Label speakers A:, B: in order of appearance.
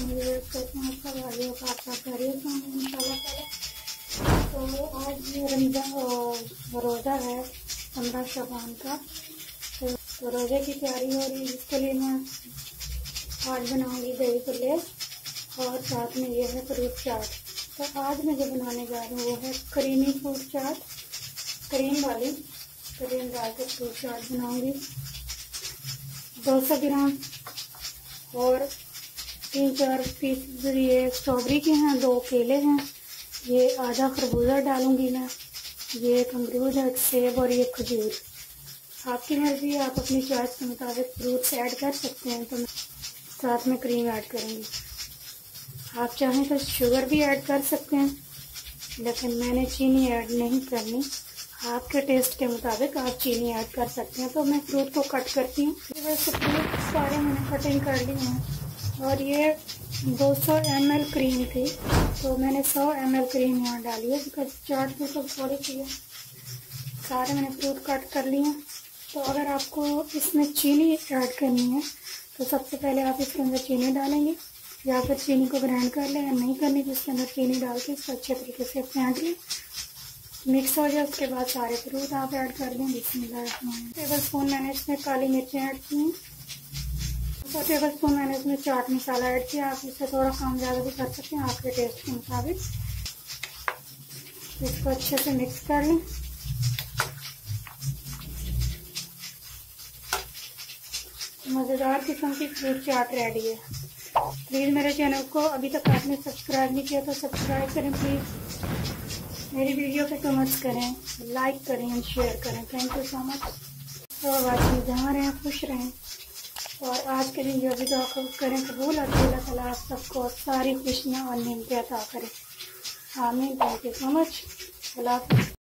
A: भाइयों का आपका खैरियत हूँ इंशाल्लाह ताला। तो आज रमज़ान रोज़ा है 15 शबान का। तो रोज़े की तैयारी हो रही है, जिसके लिए मैं आज बनाऊंगी दही भल्ले और साथ में ये है फ्रूट चाट। तो आज मैं जो बनाने जा रही हूँ वो है क्रीमी फ्रूट चाट, क्रीम वाली क्रीम डाल के फ्रूट चाट बनाऊंगी। 200 ग्राम और 3-4 पीस ये स्ट्रॉबेरी के हैं, 2 केले हैं, ये आधा खरबूजा डालूंगी मैं, ये एक अमरूद है, एक सेब और ये खजूर। आपकी मर्जी है, आप अपनी चॉइस के मुताबिक फ्रूट्स ऐड कर सकते हैं। तो मैं साथ में क्रीम ऐड करूँगी। आप चाहें तो शुगर भी ऐड कर सकते हैं, लेकिन मैंने चीनी ऐड नहीं करनी। आपके टेस्ट के मुताबिक आप चीनी ऐड कर सकते हैं। तो मैं फ्रूट को कट करती हूँ। वैसे फ्रूट सारे मैंने कटिंग कर ली हैं और ये 200 ml क्रीम थी, तो मैंने 100 ml क्रीम यहाँ डाली है, बिकॉज चाट में तो थोड़ी सी है। सारे मैंने फ्रूट कट कर लिए हैं। तो अगर आपको इसमें चीनी ऐड करनी है तो सबसे पहले आप इसके अंदर चीनी डालेंगे, या फिर चीनी को ग्राइंड कर लें, या नहीं करनी तो इसके अंदर चीनी डाल के इसको अच्छे तरीके से फेंट लें, मिक्स हो जाए। उसके बाद सारे फ्रूट आप ऐड कर दें। बिस्मिल्लाह। टेबल स्पून मैंने इसमें काली मिर्चें ऐड की हैं, 2 टेबल स्पून मैंने इसमें चाट मसाला ऐड किया। आप इससे थोड़ा कम ज़्यादा भी कर सकते हैं आपके टेस्ट के मुताबिक। इसको अच्छे से मिक्स कर लें। मज़ेदार किस्म की फ्रूट चाट रेडी है। प्लीज़ मेरे चैनल को अभी तक आपने सब्सक्राइब नहीं किया तो सब्सक्राइब करें प्लीज़। मेरी वीडियो पे कमेंट्स करें, लाइक करें एंड शेयर करें। Thank you so much. तो वाकई जहाँ रहें खुश रहें और आज के दिन जो भी दुआ करें कबूल, अल्लाह ताला आप सबको सारी खुशियाँ और नेमतें अता करें। आमीन। Thank you so much. अल्लाह हाफ़िज़।